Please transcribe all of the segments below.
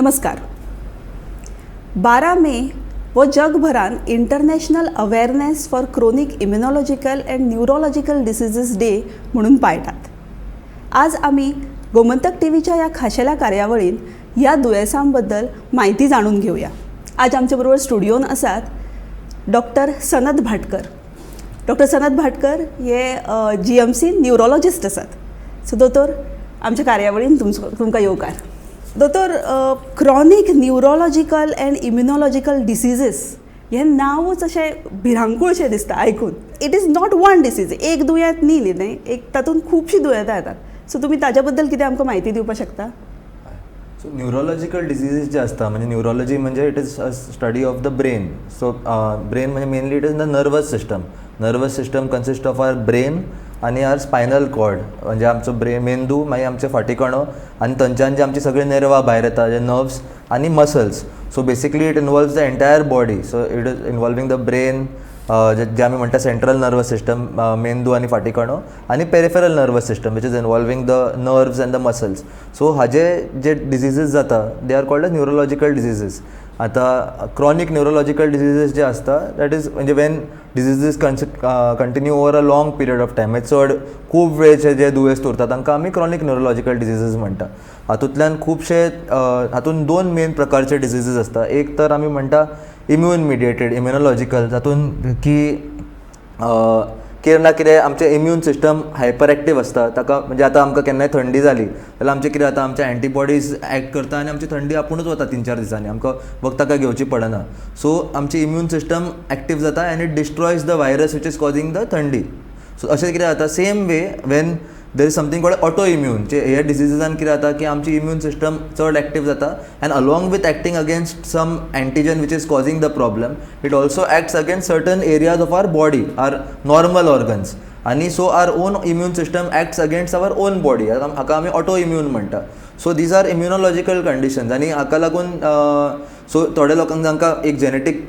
नमस्कार. 12 मे वो जगभरान international awareness for chronic immunological and neurological diseases day म्हणून पाळटात. आज आम्ही गोमंतक टीव्हीच्या या खाशेल्या कार्यावळीन या दुयेंसांबद्दल माहिती जाणून घेऊया. आज आमच्या बरोबर स्टुडिओन आसात डॉक्टर सनत भाटकर. डॉक्टर सनत भाटकर हे GMC न्यूरोलॉजिस्ट आसात. सो दोतोर आमच्या कार्यावळीन तुमकां येवकार. दोतोर, chronic neurological and immunological diseases हे नांवच अशें भिरांकूळशें दिसता आयकून. It is not one disease, एक दुयेंत न्ही, एक तातूंत खुबशीं दुयेंतां येतात. सो तुमी ताज्या बद्दल कितें आमकां म्हायती दिवपाक शकता? सो न्यूरोलॉजिकल डिसीजेस जे असतात म्हणजे न्यूरोलॉजी म्हणजे it is a study of the brain. So brain म्हणजे mainly it is the nervous system. Nervous system consist of our brain आणि आर स्पायनल कॉर्ड म्हणजे आमचो मेंदू, मागीर आमचे फाटी कणो आनी थंयच्यान जे आमची सगळी नेरवां भायर येता, जे नर्व्स आनी muscles. So basically it involves the entire body. So it is involving the brain, जे आमी म्हणटा सेंट्रल नर्वस सिस्टम, मेंदू आनी फाटी कणो, आनी peripheral nervous system which is involving the nerves and the muscles. So हाजे जे डिसीजीस जाता they are called the neurological diseases. आता क्रॉनिक न्यूरोलॉजिकल डिसीजीस जे असता दॅट इज म्हणजे when diseases continue over a long period of time, म्हणजे चड खूब वेळचे जे दुयेंस उरता तांकां आमी क्रॉनिक न्यूरोलॉजिकल डिसीजीस म्हणटा. हातूंतल्यान खुबशे हातून दोन मेन प्रकारचे डिसीजीस असता. एक तर आमी म्हणटा इम्यून मिडिएटेड इम्युनॉलॉजिकल, जातून की कितें ना कितें आमचें इम्यून सिस्टम हायपर एक्टीव आसता. ताका म्हणजे आतां आमकां केन्नाय थंडी जाली जाल्यार आमचें कितें जाता, आमचे एंटीबॉडीज एक्ट करता आनी आमची थंडी आपुणूच वता 3-4 दिसांनी, आमकां वखदां काय घेवची पडना. सो आमची इम्यून सिस्टम एक्टीव जाता आनी it destroys the virus which is causing the थंडी. सो अशें कितें जाता same way when there is something called auto immune. हे डिसीजीसान कितें जाता की आमची इम्यून सिस्टम चड एक्टीव जाता and along with acting against some antigen which is causing the problem, it also acts against certain areas of our body, or normal organs. आनी so our own immune system acts against our on body. हाका आमी auto immune म्हणटा. So these are immunological conditions. आनी हाका लागून so थोड्या लोकांक जांकां एक जेनेटीक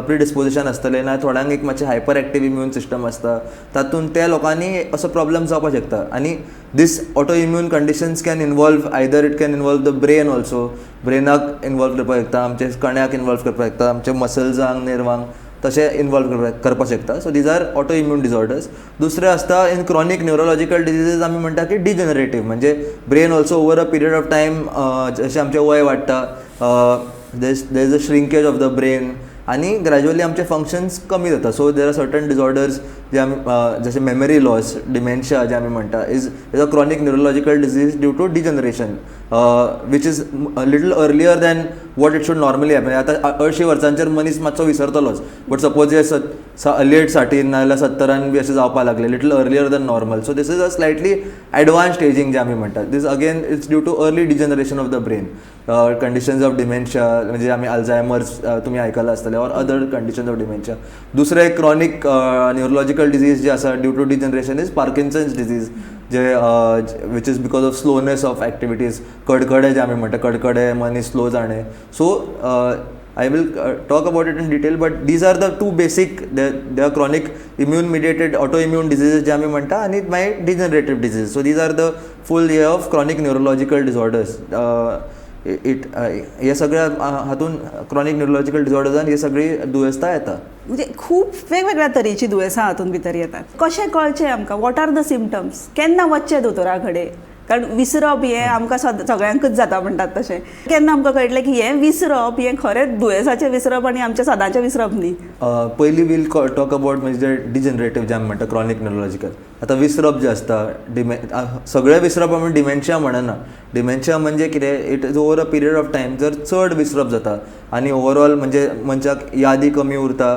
प्रिडिस्पोजिशन आसतलें, ना थोड्यांक एक मातशें हायपर एक्टीव इम्यून सिस्टम आसता, तातूंत त्या लोकांनी असो प्रॉब्लम जावपाक शकता. आनी these auto immune conditions can involve either it can involve the brain also. ब्रेनाक इनवॉल्व करपाक शकता, आमचे कण्याक इनवॉल्व करपाक शकता, आमचे मसल्सांक, नेरवांक तशें इनवॉल्व करपाक शकता. So these are auto immune disorders. दुसरें आसता इन क्रॉनिक न्यूरोलॉजिकल डिजीजीस आमी म्हणटा की डिजनरेटीव, म्हणजे brain also over a period of time जशें आमचें वय वाडटा there is a shrinkage of the brain आनी ग्रॅज्युअली आमचे फंक्शन्स कमी जाता. So there are certain disorders जे आमी जशें मेमरी लॉस, डिमेन्शिया जे आमी म्हणटा is a chronic neurological disease due to degeneration which is little earlier than what it should normally happen. आतां 80 वर्सांचेर मनीस मातसो विसरतलोच, बट सपोज हे लेट 60 नाजाल्यार 70 बी अशें जावपाक लागले, little earlier than normal. So this is a slightly advanced ageing जे आमी म्हणटा. This again it's due to early degeneration of the brain. Conditions of dementia म्हणजे आमी अल्झायमर्स तुमी आयकलां आसतलें, or other conditions of dementia. दुसरें एक क्रॉनिक न्यूरोलॉजिकल डिजीज जे आसा due to degeneration is Parkinson's disease, जे which is because of slowness of activities. कडकडे जे आमी म्हणटा, कडकडे मनीस स्लो जाणे. So I will talk about it in detail, but these are the two basic, they are chronic immune mediated autoimmune diseases जे आमी म्हणटा, आनी मागीर degenerative disease. So these are the full year of chronic neurological disorders. हे सगळ्या हातून chronic neurological डिसऑर्डर्सान हे सगळी दुयेंसां येता. म्हणजे खूब वेगवेगळ्या तरेची दुयेंसां हातून भितर येतात. कशें कळचें आमकां? What are the symptoms? केन्ना वचचें दोतोरा कडेन? कारण विसरप हें आमकां सगळ्यांकच जाता म्हणटात तशें. केन्ना आमकां कळटलें की हें विसरप हें खरेंच दुयेंसाचें विसरप आनी आमचें सदांचें विसरप न्ही? पयलीं वील टॉक अबाउट म्हणजे डिजनरेटीव जे आमी म्हणटा क्रॉनिक न्यूरोलॉजिकल. आतां विसरप जें आसता सगळें विसरप आमी डिमेन्शिया म्हणना. डिमेन्शिया म्हणजे कितें, it is over a period of time जर चड विसरप जाता आनी ओवरऑल म्हणजे मनशाक यादी कमी उरता,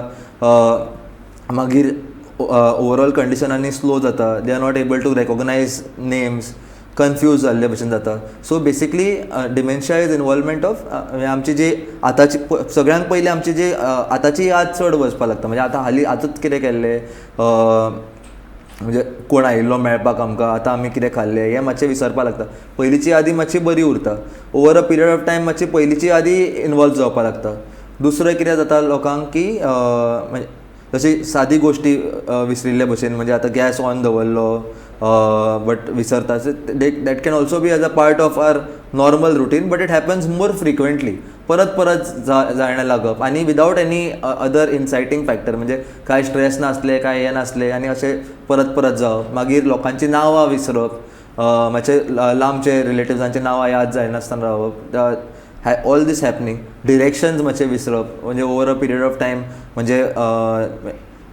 मागीर ओवरऑल कंडिशनांनी स्लो जाता, they are not able to recognise names, confuse जाल्ले भशेन जाता. So basically dementia is involvement of आमची जी आतांची सगळ्यांत पयलीं आमची जी आतांची याद चड वचपाक लागता. म्हणजे आतां हालीं आतांच कितें केल्लें, म्हणजे कोण आयिल्लो मेळपाक आमकां, आतां आमी कितें खाल्लें हें मातशें विसरपाक लागता. पयलींची यादी मातशी बरी उरता. Over a period of time मातशी पयलींची यादी इनवॉल्व जावपाक लागता. दुसरें कितें जाता लोकांक की म्हणजे जशी सादी गोश्टी विसरिल्ले भशेन, म्हणजे आतां गॅस ऑन दवरलो, बट विसरता that can also be as a part of our normal routine but it happens more frequently परत परत जायणं लागप आणि without any other inciting factor म्हणजे काय स्ट्रेस नासले काय हे नासले आणि असे परत परत जावप मागीर लोकांची नांवां विसरप मातशे लांबचे रिलेटिव्सांची नांवां याद जायनासतना रावप ऑल दीस हॅपनिंग डिरेक्शन्स मातशे विसरप म्हणजे over a period of time म्हणजे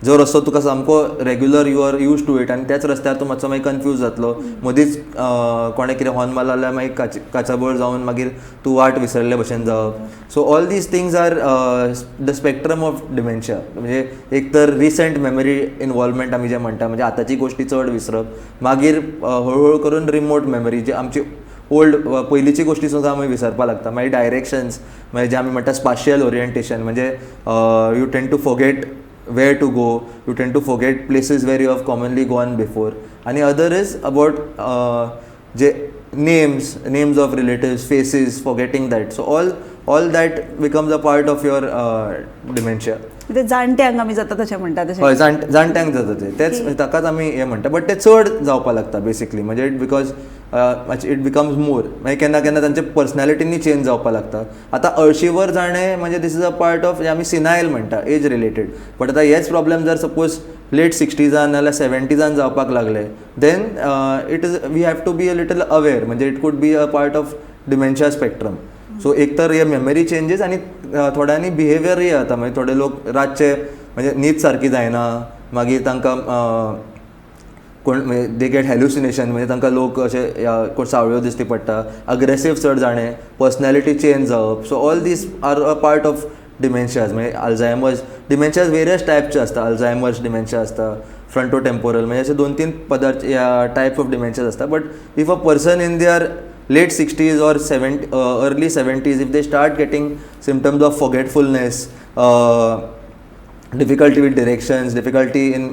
जो रस्तो तुका सामको regular you are use to it आनी त्याच रस्त्यार तूं मातसो मागीर कन्फ्यूज जातलो मदींच कोणें कितें हॉर्न मारलो जाल्यार मागीर काचाबोळ जावन मागीर तूं वाट विसरले भशेन जावप so all these things are the spectrum of dementia म्हणजे एक तर रिसंट मेमरी इनवॉल्वमेंट आमी जे म्हणटा म्हणजे आतांची गोश्टी चड विसरप मागीर हळूहळू करून रिमोट मेमरी जी आमची ओल्ड पयलींची गोश्टी सुद्दां आमी विसरपाक लागता मागीर डायरेक्शन्स मागीर जे आमी म्हणटा स्पाशियल ओरिएंटेशन म्हणजे you tend to forget where to go, you tend to forget places where you have commonly gone before. And the other is about names of relatives, faces, forgetting that. So all that becomes a part of your dementia. ते जाणट्यांक आमी जाता तशें म्हणटा तशें हय जाणट्यांक जाता तेच ताकाच आमी हें म्हणटा बट ते चड जावपाक लागता बेसिकली म्हणजे बिकॉज इट बिकम्स मोर मागीर केन्ना केन्ना तांचे पर्सनॅलिटीनी चेंज जावपाक लागता आतां अळशीवर जाणें म्हणजे this is a part of आमी सिनायल म्हणटा एज रिलेटेड बट आतां हेच प्रॉब्लेम जर सपोज लेट 60s नाल्यार 70s जावपाक लागले then it is we have to be a little aware म्हणजे it could be a part of dementia spectrum so एक तर हे मेमरी चेंजीस आनी थोड्यांनी बिहेवियरूय जाता म्हणजे थोडे लोक रातचे म्हणजे न्हीद सारकी जायना मागीर तांकां कोण दे गेट हॅल्युसिनेशन म्हणजे तांकां लोक अशे सावळ्यो दिश्टी पडटा अग्रेसीव चड जाणें पर्सनॅलिटी चेंज जावप so all these are a part of dementias म्हणजे अल्झायमर्स डिमेन्शियाज वेरियस टायपचे असता अल्झायमर्स डिमेन्शिया असता फ्रंटो टेम्पोरल म्हणजे असे 2-3 पदार्थ टायप्स ऑफ डिमेन्शियाज असता but if a person in their late 60s or early 70s if they start getting symptoms of forgetfulness difficulty with directions difficulty in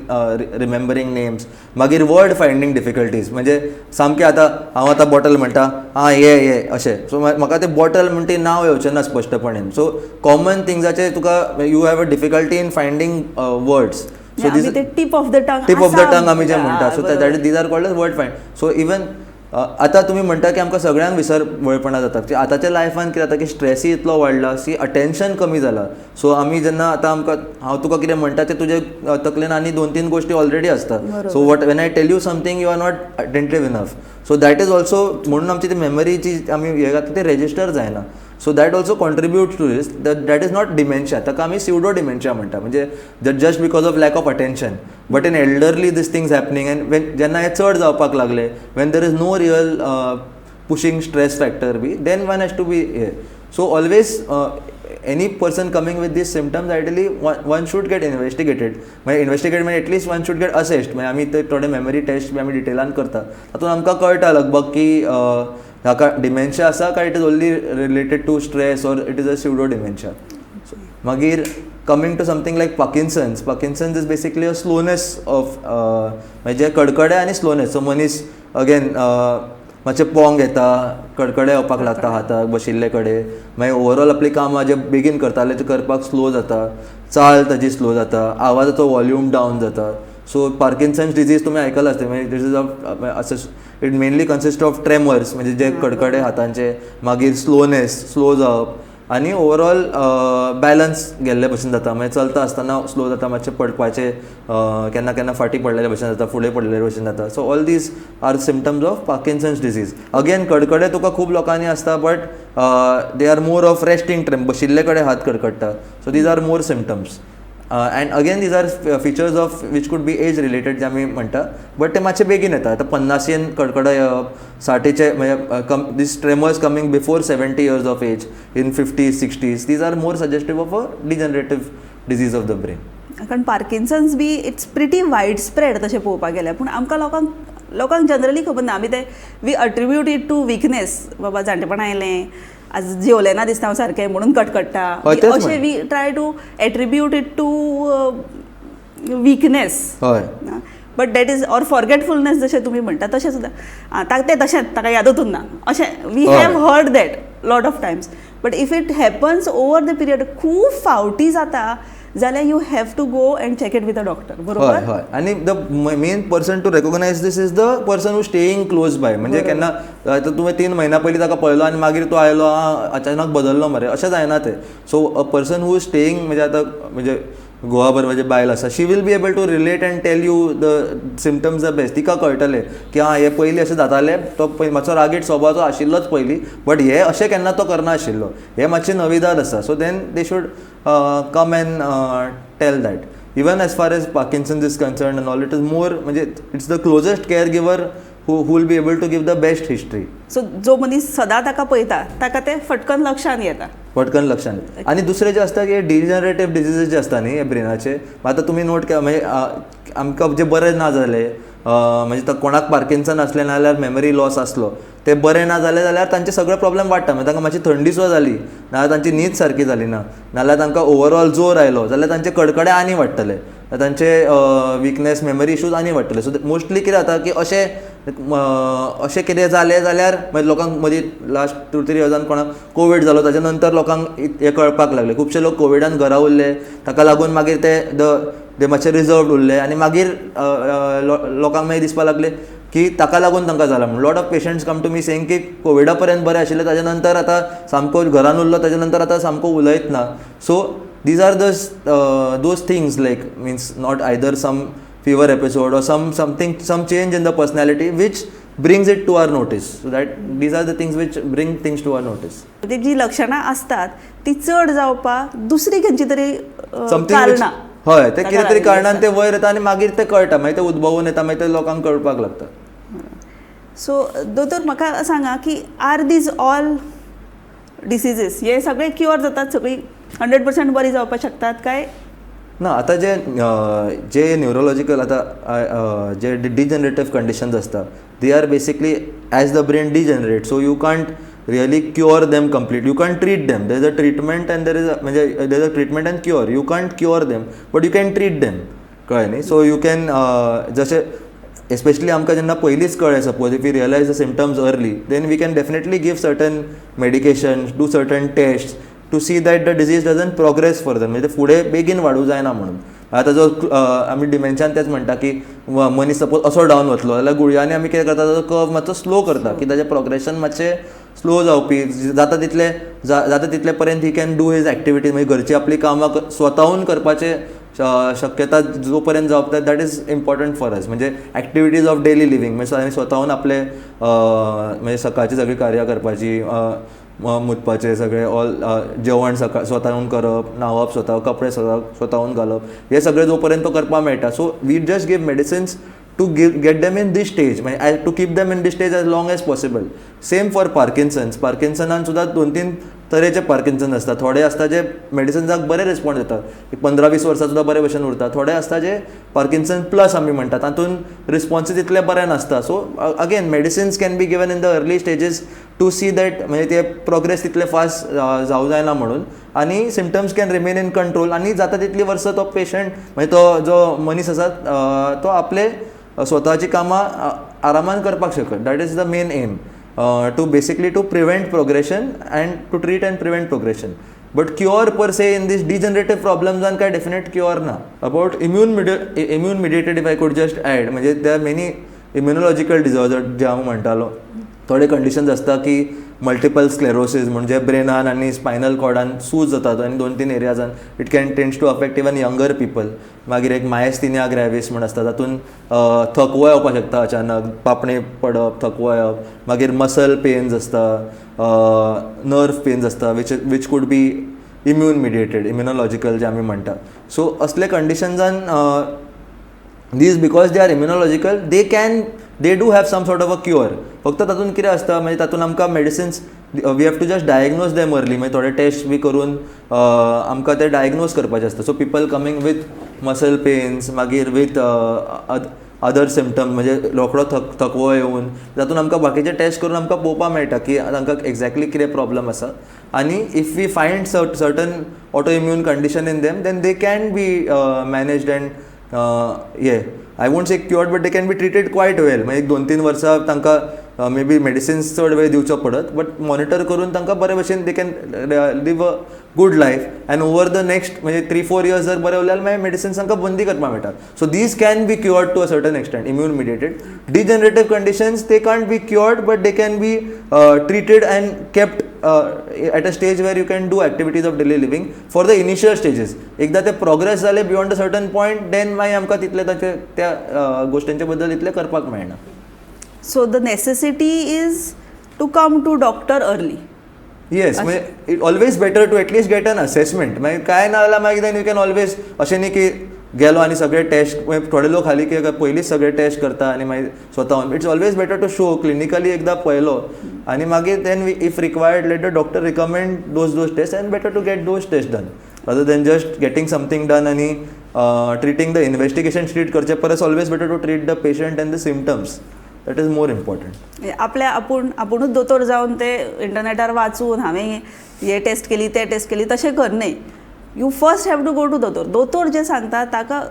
remembering names मागीर word finding difficulties म्हणजे सामकें आतां हांव आतां bottle म्हणटा ये अशें सो म्हाका तें बॉटल म्हणटा तें नांव येवचें ना स्पश्टपणान सो कॉमन थिंग्साचेर तुका you have a difficulty in finding words so this tip of the tongue आमी जे म्हणटा so these are called age word find so even आतां तुमी म्हणटा की आमकां सगळ्यांक विसरवळपणां जाता आतांच्या लायफान कितें जाता की स्ट्रेसय इतलो वाडला सी अटेन्शन कमी जाला सो आमी जेन्ना आतां आमकां हांव तुका कितें म्हणटा तें तुजे तकलेन आनी 2-3 गोश्टी ऑलरेडी आसतात so what when I tell you something you are not attentive enough so that is also म्हणून आमची ती मेमरी जी आमी हे घातली ते रेजिस्टर जायना so that also contribute to this that is not dementia ताका आमी स्युडो डिमेन्शिया म्हणटा म्हणजे just because of lack of attention but in elderly these things happening and जेन्ना हे चड जावपाक लागले when there is no real pushing stress factor be then one has to be हे so always any person coming with these symptoms ideally one should get investigated म्हणजे at least one should get assessed म्हणजे आमी ते थोडे memory taste बी आमी डिटेलान करता तातूंत आमकां कळटा लगभग की हाका डिमेन्शिया आसा काय it is only related to stress or it is a pseudo dementia मागीर coming to something like Parkinson's is basically a slowness of म्हणजे कडकडे आनी स्लोनेस सो मनीस अगेन मातशें पोंग येता कडकडे येवपाक लागता हाताक बशिल्ले कडेन मागीर ओवरऑल आपली कामां जे बेगीन करताले ते करपाक स्लो जाता चाल ताजी स्लो जाता आवाजाचो वॉल्यूम डावन जाता सो पार्किन्सन्स डिजीज तुमी आयकला आसतलें म्हणजे disease of it mainly consist of tremors म्हणजे जे कडकडे हातांचे मागीर स्लो जावप आनी ओवरऑल बॅलन्स गेल्ले भशेन जाता मागीर चलता आसतना स्लो जाता मातशें पडपाचें केन्ना केन्ना फाटीं पडलेले भशेन जाता फुडें पडलेले भशेन जाता so all these are symptoms of Parkinson's disease again कडकडे तुका खूब लोकांनी आसता but they are more of resting tremor बशिल्ले कडेन हात कडकडटा so these are more symptoms and again these are features of which could be age related जे आमी म्हणटा बट ते मातशे बेगीन येता आतां 50 कडकडे येवप 60 म्हणजे these tremors coming before 70 years of age in 50s 60s these are more suggestive of a degenerative disease of the brain कारण Parkinson's be it's pretty wide spread तशें पळोवपाक गेल्यार पूण आमकां लोकांक जनरली खबर ना आमी ते we attribute it to weakness बाबा जाणटेपण आयलें आज जेवलें ना दिसता हांव सारकें म्हणून कडकडटा अशें we try to attribute it to weakness हय but that is or forgetfulness जशें तुमी म्हणटा तशें सुद्दां तें तशेंच ताका यादूच उरना अशें we have heard that lot of times but if it happens over the period खूब फावटी जाता जाल्यार you have to go and check it with a doctor, हय बरोबर? हय. आनी the main person to recognise this is the person who staying close by. म्हणजे केन्ना आतां तुवें 3 म्हयन्या पयलीं ताका पळयलो आनी मागीर तूं आयलो अचानक बदललो मरे, अशें जायना तें. So a person who staying म्हणजे आतां म्हणजे गोवा बरोबर बायल आसा, she will be able to relate and tell you the symptoms the best. तिका कळटलें की हे पयलीं अशें जातालें, तो मातसो रागीट स्वभावाचो आशिल्लोच पयलीं, बट हे अशें केन्ना तो करना आशिल्लो, हे मातशी नविदाद आसा. So then they should come and tell that. Even as far as Parkinson's is concern and all, it is more म्हणजे it's the closest caregiver who will be able to give the best history. So जो मनीस सदां ताका पळयता ताका तें फटकन लक्षांत येता. पटकन लक्षात. आणि दुसरे जे असता की डिजनरेटिव्ह डिजिजीस जे असता न्ही हे ब्रेनाचे, आतां तुमी नोट केला म्हणजे आमकां जे बरे ना जाले, म्हणजे कोणाक पार्किन्सन असलें नाजाल्यार मेमरी लॉस असलो, ते बरे ना जाले जाल्यार तांचे सगळे प्रॉब्लेम वाडटा. म्हणजे तांकां मातशी थंडी सुद्दां जाली, नाजाल्यार तांची न्हीद सारकी जाली ना, नाजाल्यार तांकां ओवरऑल जोर आयलो जाल्यार तांचे कडकडे आनी वाडटले, तांचे विकनेस मेमरी इश्यूज आनी वाडटले. सो मोस्टली कितें जाता की अशें कितें जालें जाल्यार मागीर लोकांक मदीं लास्ट 2-3 इयर्सान कोणाक कोवीड जालो, ताच्या नंतर लोकांक हे कळपाक लागले. खुबशे लोक कोविडान घरा उरले, ताका लागून मागीर ते मातशे रिजर्वड उरले आनी मागीर लोकांक मागीर दिसपाक लागले की ताका लागून तांकां जाला म्हणून. Lot of patients come to me saying की कोविडा पर्यंत बरे आशिल्ले, ताच्या नंतर आतां सामको घरान उरलो, ताच्या नंतर आतां सामको उलयत ना. So these are those things, like means not either some fever episode or some change in the personality which brings it to our notice. So that these are the things which bring things to our notice. ती जी लक्षणां असतात ती चड जावपाक दुसरी खंयची तरी Something which कारणां. हय, ते कितें तरी कारणान ते वयर येता आनी मागीर ते कळटा, मागीर ते उद्भवून येता, मागीर ते लोकांक कळपाक लागता. सो दोतोर म्हाका सांगा की आर दीज ऑल डिसिजीस हे सगळे क्युअर जातात, सगळी 100% बरी जावपाक शकतात काय? ना, आतां जे न्युरोलॉजिकल आतां जे डिजनरेटिव्ह कंडिशन्स असता, they are basically as the brain degenerate, so you can't really cure them complete. You can treat them, there is a treatment and there is a treatment and cure. You can't cure them but you can treat them, कळ्ळें न्ही? So you can जशें especially आमकां जेन्ना पयलींच कळ्ळें, suppose if you realise the symptoms early, then we can definitely give certain medications, do certain tests to see that the disease doesn't progress further, म्हणजे ते फुडें बेगीन वाडूं जायना म्हणून. आतां जो आमी डिमेन्शान तेच म्हणटा की मनीस सपोज असो डावन वतलो जाल्यार गुळयांनी आमी कितें करता, ताजो कर्व मातसो स्लो करता की ताचें प्रोग्रेशन मातशें स्लो जावपी, जाता तितले पर्यंत he can do his activities, म्हणजे घरची आपली कामां स्वताहून करपाचे शक्यता जो पर्यंत जावप, that is important for us. म्हणजे एक्टिविटीज ऑफ डेली लिव्हिंग, म्हणजे स्वताहून आपले म्हणजे सकाळची सगळी कार्यां करपाची, मुतपाचे सगळे ऑल जेवण स्वताहून करप, न्हांवप स्वता, कपडे स्वताहून घालप, हे सगळे जो पर्यंत तो करपाक मेळटा. So we just give medicines to get them in this stage, म्हणजे to keep them in this stage as long as possible. Same for पार्किन्सनान सुद्दां 2-3 तरेचे पार्किन्सन असतात. थोडे असता जे मेडिसिन्साक बरे रिस्पॉन्ड जातात, 15-20 वर्सां सुद्दां बरे भशेन उरता. थोडे असता जे पार्किन्सन प्लस आमी म्हणटा, तातूंत रिस्पॉन्स तितले बरे नासता. So again medicines can be given in the early stages to see that म्हणजे ते प्रोग्रेस तितले फास्ट जावं जायना म्हणून, आनी symptoms can remain in control. आनी जाता तितली वर्सां तो पेशंट म्हणजे तो जो मनीस आसा तो आपले स्वताची कामां आरामान करपाक शकता. That is the main M, to basically to prevent progression and to treat and prevent progression. But cure per se in these degenerative problems and काय definite cure ना. About immune mediated, if I could just add, म्हणजे there are many immunological disorders जे हांव म्हणटालो. थोडे conditions असता की multiple स्क्लेरोसीस म्हणजे ब्रेनान आनी स्पायनल कॉर्डान सूज जातात आनी 2-3 एरियाजान it can tends to affect even younger people. मागीर एक मायस्थेनिया ग्रॅव्हिस म्हण आसता, तातूंत थकवो येवपाक शकता, अचानक पापणे पडप, थकवो येवप. मागीर मसल पेन्स आसता, नर्व पेन्स आसता which could be immune mediated, immunological जे आमी म्हणटा. सो असले कंडिशन्सान these because they are immunological, they do have some sort of a cure. फक्त तातूंत कितें आसता, म्हणजे तातूंत आमकां medicines we have to just diagnose them early, म्हणजे थोडे टेस्ट बी करून आमकां ते डायग्नोज करपाचें आसता. So people coming with muscle pains, मागीर वीथ अदर सिमटम्स, म्हणजे रोखडो थकवो येवन तातूंत आमकां बाकीचे टेस्ट करून आमकां पळोवपाक मेळटा की तांकां एक्झॅक्टली कितें प्रॉब्लम आसा. आनी if we find certain auto immune condition in them, then they can be managed and I won't say cured, but they can be treated quite well. म्हणजे 2-3 वर्सां तांकां मे बी मेडिसिन्स चड वेळ दिवचो पडत बट मॉनिटर करून तांकां बरे भशेन they can live a good life end over the next म्हणजे 3-4 years जर बरें उरल्यार मागीर मेडिसिन्स तांकां बंदी करपाक मेळटात so these can be cured to a certain extent immune mediated degenerative conditions they can't be cured but they can be treated and kept at a stage where you can do activities of daily living for the initial stages एकदा ते progress जाले beyond a certain point then मागीर आमकां तितले ताचे त्या गोश्टींच्या बद्दल इतले करपाक मेळना so the necessity is to come to doctor early yes म्हणजे it always better to at least get an assessment मागीर काय ना जाल्यार मागीर देन यू कॅन ऑलवेज अशें न्ही की गेलो आनी सगळे टेस्ट थोडे लोक हाली की पयलींच सगळे टेस्ट करता आनी मागीर स्वताहून it's always better to show clinically एकदा पळयलो आनी मागीर then if required let the doctor recommend those test and better to get those test done rather than just getting something done आनी ट्रिटींग द इन्व्हेस्टिगेशन ट्रीट करचे परस always better to treat the patient and the symptoms that is more important आपल्या आपुणूच दोतोर जावन ते इंटरनेटार वाचून हांवें हे टेस्ट केली ते टेस्ट केली तशें करनय you first have to go to दोतोर जे सांगता ताका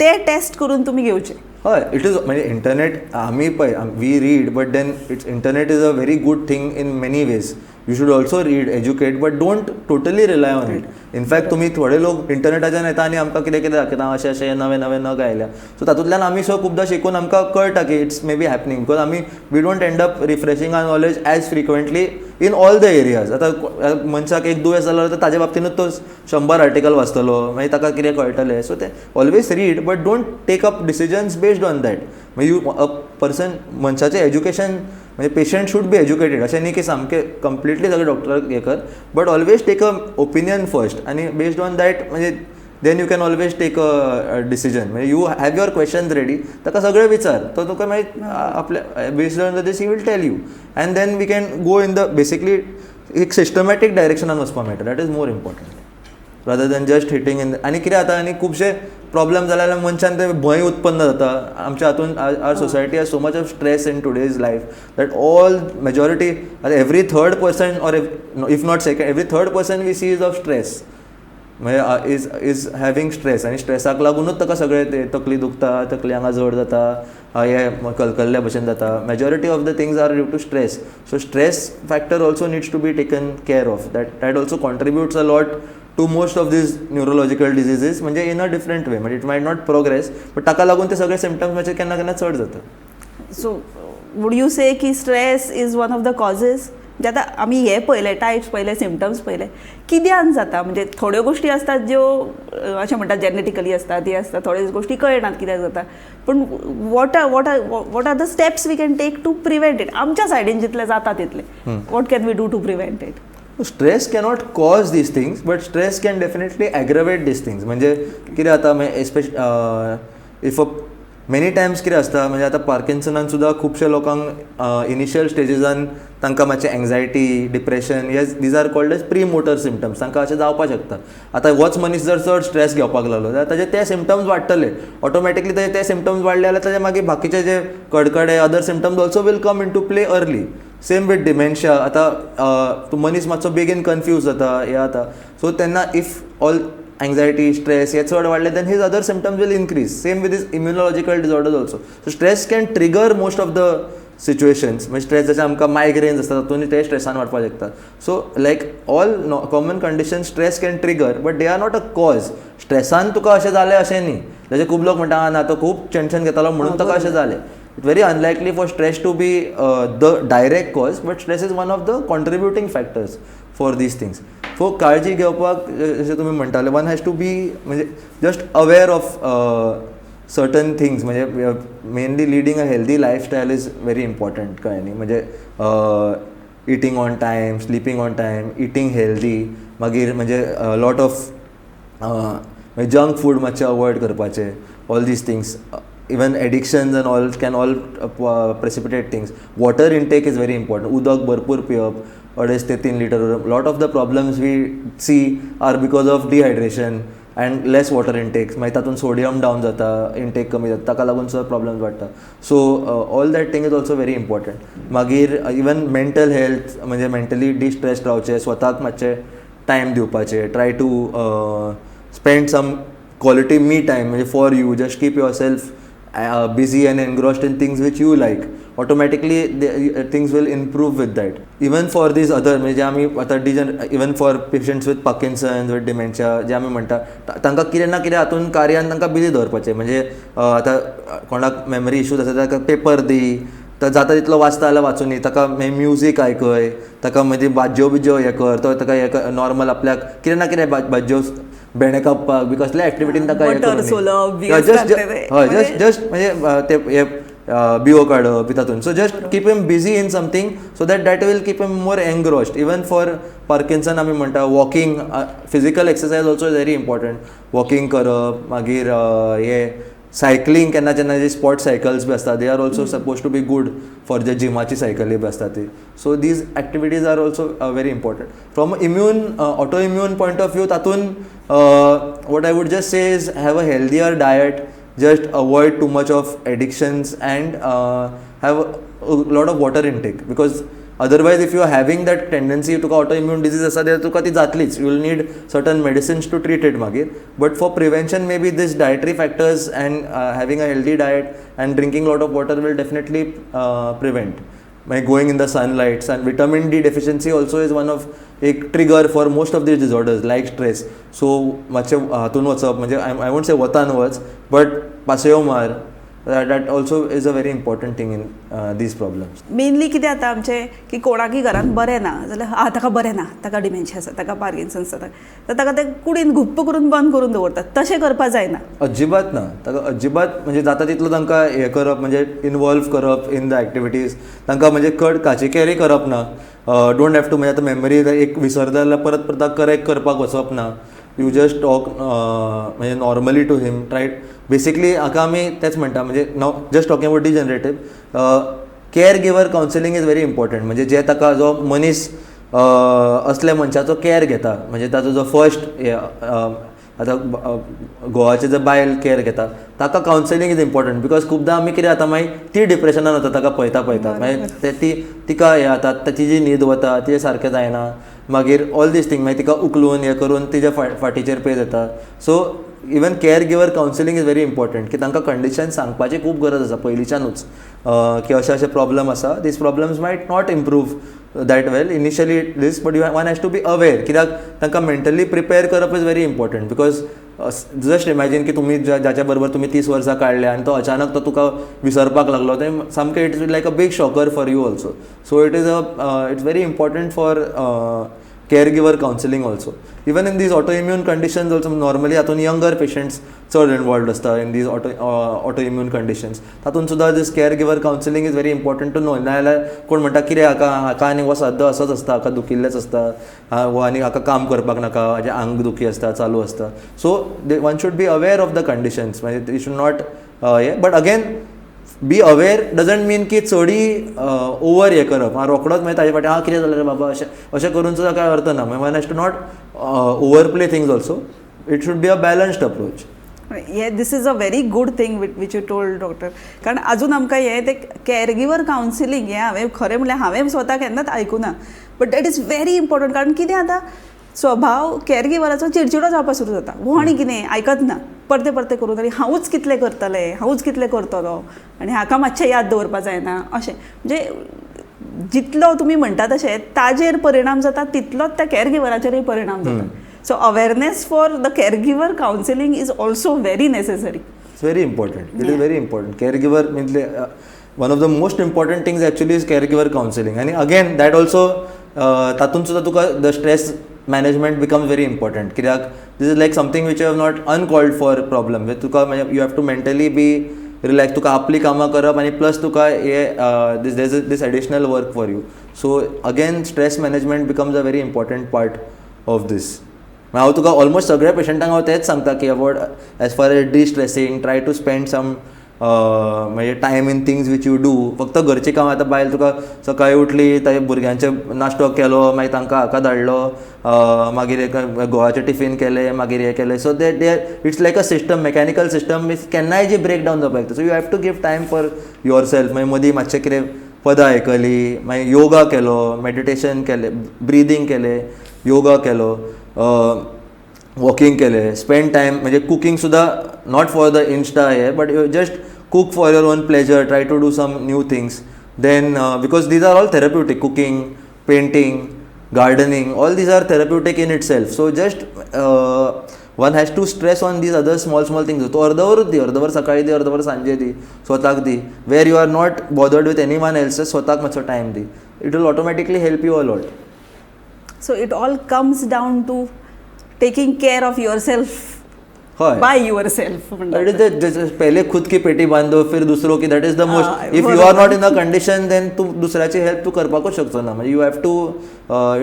ते टेस्ट करून तुमी घेवचे हय इट इज म्हणजे इंटरनेट आमी पळय we read but then it's internet is a very good thing in many ways you should also read educate but don't totally rely on it in fact तुमी थोडे लोक इंटरनेटाच्यान येता आनी आमकां कितें कितें दाखयता अशें अशें नवे नवे नग आयल्या सो तातूंतल्यान आमी सो खुबदां शिकून आमकां कळटा की it's may be happening because आमी we don't end up refreshing our knowledge as frequently in all the areas आतां मनशाक एक दुयेंस जालो तर ताजे बाबतीनूच तो 100 आर्टिकल वाचतलो मागीर ताका कितें कळटलें सो ते always read but don't take up decisions based on that मागीर यू अ पर्सन मनशाचें एज्युकेशन म्हणजे पेशंट शूड बी एज्युकेटेड अशें न्ही की सामकें कंप्लिटली सगळे डॉक्टर हे कर but always take a opinion first आनी बेस्ड ऑन दॅट म्हणजे then you can always take a decision म्हणजे you have your questions ready ताका सगळे विचार तो तुका मागीर आपल्या based on this he will tail you and then we can go in the basically एक सिस्टमॅटीक डायरेक्शनान वचपाक मेळटा that is more important rather than just hitting in आनी कितें जाता आनी खुबशे प्रॉब्लम जाले जाल्यार मनशान ते भंय उत्पन्न जाता आमच्या हातून our society has so much of stress in today's life that all majority every third person or if not second every third person we see is of stress म्हणजे इज हॅविंग स्ट्रेस आनी स्ट्रेसाक लागूनच ताका सगळे ते तकली दुखता तकली हांगा जड जाता हे कलकल्ल्या भशेन जाता majority of the things are due to stress so stress factor also needs to be taken care of that also contributes a lot to most of these neurological diseases म्हणजे इन अ डिफरंट वे म्हणजे it might not progress but ताका लागून ते सगळे symptoms म्हणजे केन्ना केन्ना चड जाता सो वूड यू से की stress is one of the causes म्हणजे आतां आमी हे पळयले टायप्स पळयले सिम्टम्स पळयले कित्यान जाता म्हणजे थोड्यो गोश्टी असतात ज्यो अशें म्हणटात जेनेटिकली असतात ती असतात थोड्यो गोश्टी कळनात कित्याक जाता पण what are the steps we can take to prevent it आमच्या सायडीन जितलें जाता तितलें what can we do to prevent it stress cannot cause these things but stress can definitely aggravate these things म्हणजे कितें जाता इफ मेनी टायम्स कितें आसता म्हणजे आतां पार्किन्सनान सुद्दां खुबशे लोकांक इनिशियल स्टेजीसान तांकां मातशें एंग्जायटी डिप्रेशन हे these are called as pre motor symptoms तांकां अशें जावपाक शकता आतां होच मनीस जर चड स्ट्रेस घेवपाक लागलो जाल्यार ताजे ते सिम्टम्स वाडटले ऑटोमॅटिकली ताजे ते सिम्टम्स वाडले जाल्यार ताजे मागीर बाकीचे जे कडकडे other symptoms also will come into play early same with dementia आतां तो मनीस मातसो बेगीन कन्फ्यूज जाता हे जाता सो तेन्ना इफ ऑल एंग्जायटी स्ट्रेस हे चड वाडले then his other symptoms will increase same with is immunological disorders also so stress can trigger most of the situations म्हणजे स्ट्रेस जशें आमकां मायग्रेन्स आसता तातूंत ते स्ट्रेसान वाडपाक शकता so like all common condition stress can trigger but they are not a cause स्ट्रेसान तुका अशें जालें अशें न्ही जशें खूब लोक म्हणटा ना तो खूब टेन्शन घेतालो म्हणून ताका अशें जालें it's very unlikely for stress to be the direct cause but stress is one of the contributing factors for these things so काळजी घेवपाक जशें तुमी म्हणटाले वन हॅज टू बी म्हणजे just aware of certain things म्हणजे mainly leading a healthy lifestyle is very important कळ्ळें न्ही म्हणजे eating on time sleeping on time eating healthy मागीर म्हणजे लॉट ऑफ जंक फूड मातशें अवॉयड करपाचें all these things even addictions and all can all precipitate things. Water intake is very important. उदक भरपूर पिवप 2.5 ते 3 litre. Lot of the problems we see are because of dehydration and less water intake. मागीर तातूंत sodium down जाता, intake कमी जाता, ताका लागून सुद्दां प्रॉब्लम्स वाडटा. So all that thing is also very important. मागीर इवन मेंटल हेल्थ म्हणजे मेंटली डिस्ट्रेस्ड रावचें, स्वताक मातशें टायम दिवपाचें, try to spend some quality me time म्हणजे for you, just keep yourself busy and engrossed in things which you like. Automatically things will improve with that even for these other म्हणजे जे आमी आतां even for patients with Parkinson with dementia जे आमी म्हणटा तांकां कितें ना कितें हातून कार्यान तांकां बिजी दवरपाचें म्हणजे आतां कोणाक मेमरी इश्यूज आसा ताका पेपर दी जाता तितलो वाचता जाल्यार वाचून दी ताका म्युजीक आयकय ताका मागीर भाज्यो बिज्यो हें कर तो ताका हें नॉर्मल आपल्याक कितें ना कितें भाज्यो भेंडे कापपाक बी कसल्या एक्टिविटीन ताका जस्ट म्हणजे ते हे बियो काडप बी तातूंत so just keep him busy in something so that will keep him more engrossed even for Parkinson आमी म्हणटा walking physical exercise also very important walking करप मागीर हे सायकलींग केन्ना जेन्ना जे स्पोर्ट सायकल्स बी आसता they are also suppose to be good for जे जिमाची सायकली बी आसता ती so these activities are also very important from immune autoimmune point of view तातून what I would just say is have a healthier diet just avoid too much of addictions and have a lot of water intake because otherwise if you are having that tendency to autoimmune disease asa there tuka ti jatliच you will need certain medicines to treat it magir but for prevention maybe this dietary factors and having a healthy diet and drinking a lot of water will definitely prevent by going in the sunlight and vitamin D deficiency also is one of a trigger for most of these disorders like stress so मातशें हातून वचप म्हणजे I won't say वतान वच but पासयो मार that also is a very important thing in these problems. Mainly कितें जाता आमचें की कोणाकय घरान बरें ना जाल्यार ताका बरें ना ताका डिमेन्शिया आसा ताका पार्किन्सन्स आसा तर ताका ते कुडीन घुप्प करून बंद करून दवरतात तशें करपा जायना अजिबात ना ताका अजिबात म्हणजे जाता तितलो तांकां हें करप म्हणजे इनवॉल्व करप इन द एक्टिविटीज तांकां म्हणजे काची कॅरी करप ना डोंट हॅव टू म्हणजे आतां मेमरी एक विसरता जाल्यार परत परत करेक्ट करपाक वचप ना यू जस्ट टॉक म्हणजे normally to him try basically हाका आमी तेच म्हणटा म्हणजे नाव just talking about degenerative care giver counselling is very important म्हणजे जे ताका जो मनीस असल्या मनशाचो केअर घेता म्हणजे ताचो जो फर्स्ट आतां घोवाचे जे बायल केअर घेता ताका कावन्सिलींग इज इम्पॉर्टंट बिकॉज खुबदां आमी कितें जाता मागीर ती डिप्रेशनान वता ताका पळयता मागीर तिका हें जाता तिची न्हीद वता तिचें सारकें जायना मागीर ऑल दीस थिंग मागीर तिका उखलून हें करून तिच्या फाटीचेर पेज येता so even care giver counselling is very important की तांकां कंडिशन सांगपाची खूब गरज आसा पयलींच्यानूच की अशे अशे प्रॉब्लम आसा this problems might not improve that well initially this but one has to be aware कित्याक तांकां मेंटली प्रिपेर करप is very important because just imagine की तुमी जाच्या बरोबर तुमी 30 वर्सां काडल्या आनी तो अचानक तो तुका विसरपाक लागलो तें सामकें it is like a big shocker for you also so it's very important for caregiver counseling also even in these autoimmune conditions also normally हातून younger patients चड involved आसता in these autoimmune conditions तातून सुद्दां this caregiver counseling is very important to know नाजाल्यार कोण म्हणटा कितें हाका आनी हो सद्दां असोच आसता हाका दुखिल्लेच आसता वो आनी हाका काम करपाक नाका हाजें आंग दुखी आसता चालू आसता so one should be aware of the conditions म्हणजे you should not but again be aware doesn't mean की चडी ओवर हें करप रोकडोच मागीर ताजे फाटी कितें जालें रे बाबा अशें करून सुद्दां कांय अर्थ ना one has to not over play things also it should be a balanced approach this is a very good thing which you told doctor कारण अजून आमकां हें ते केअरगिवर कावन्सिलींग हें हांवें खरें म्हणल्यार हांवें स्वता केन्नाच आयकुना but that is very important कारण कितें आतां स्वभाव केअरगिवराचो चिडचिडो जावपाक सुरू जाता वो आनी कितें आयकत ना परते परते करून आनी हांवूच कितलें करतलें हांवूच कितलें करतलो आनी हाका मातशें याद दवरपा जायना अशें म्हणजे जितलो तुमी म्हणटा तशें ताजेर परिणाम जाता तितलोच त्या केअरगिवराचेरय परिणाम जाता so awareness for the caregiver counselling is also very necessary it's very important it is very important caregiver म्हणजे one of the most important things actually is caregiver counselling आनी अगेन दॅट ऑल्सो तातूंत सुद्दां तुका the stress management becomes very important कित्याक this is like something which you have not uncalled for problem with Tuka you have to mentally be relaxed तुका आपली कामां करप आनी plus तुका हे this additional work for you so again stress management becomes a very important part of this हांव तुका almost सगळ्या पेशंटांक हांव तेच सांगता की about as far as distressing try to spend some म्हणजे time in things which you do फक्त घरची कामां आतां बायल तुका सकाळी उठली ताजे भुरग्यांचे नाश्तो केलो मागीर तांकां हाका धाडलो मागीर घोवाचें टिफीन केलें मागीर हें केलें so that it's like a system mechanical system केन्नाय जी ब्रेक डावन जावपाक so you have to give time for your self मागीर मदीं मातशें कितें पदां आयकली मागीर योगा केलो मेडिटेशन केलें ब्रिदींग केलें योगा केलो वॉकिंग केलें स्पेंड टायम म्हणजे कुकिंग सुद्दां नॉट फॉर द इंस्टा हे but you just cook for your own pleasure try to do some new things then because these are all therapeutic, cooking, painting, gardening, all these are therapeutic in itself. So just one has to stress on these other small things. तो अर्धवरच दी, अर्धवर सकाळी दी, अर्धवर सांजे दी, स्वतःक दी, where you are not bothered with anyone else, स्वतःक मातसो time the. It will automatically help you a lot. So it all comes down to taking care of yourself हय. by yourself. That is the पहले खुद की पेटी बांधो फिर दूसरों की. That is the most. हाँ, If you बरोबर. are not in a condition, then तू दुसऱ्याची help तू करपाकूच शकतो ना. म्हणजे you have to.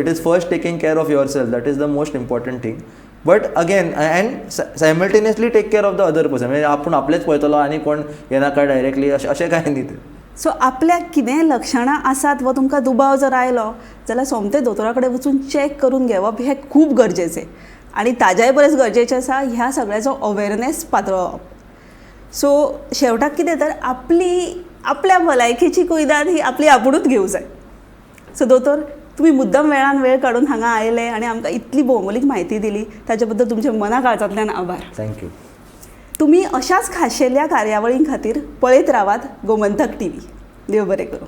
It is first taking care of yourself. That is the most important thing. But again, and simultaneously take care of the other person. म्हणजे आपण आपलेच पळयतलो आनी कोण येना काय डायरेक्टली अशें कांय न्ही ते. सो आपल्याक कितेंय लक्षणां आसात वा तुमकां दुबाव जर आयलो जाल्यार सोमते दोतोरा कडेन वचून चॅक करून घेवप हें खूब गरजेचें आनी ताज्याय परस गरजेचें आसा ह्या सगळ्याचो अवेरनेस पातळावप. सो शेवटाक कितें तर आपल्या भलायकेची कुयदाद ही आपली आपुणूच घेवंक जाय. सो दोतोर तुमी मुद्दम वेळान वेळ काडून हांगा आयले आनी आमकां इतली भौगोलीक म्हायती दिली ताचे बद्दल तुमचे मना काळजांतल्यान आभार. थँक्यू. तुम्ही अशाच खाशेल्या कार्यावळीं खातीर पळयत रावात गोमंतक TV. देव बरें करूं.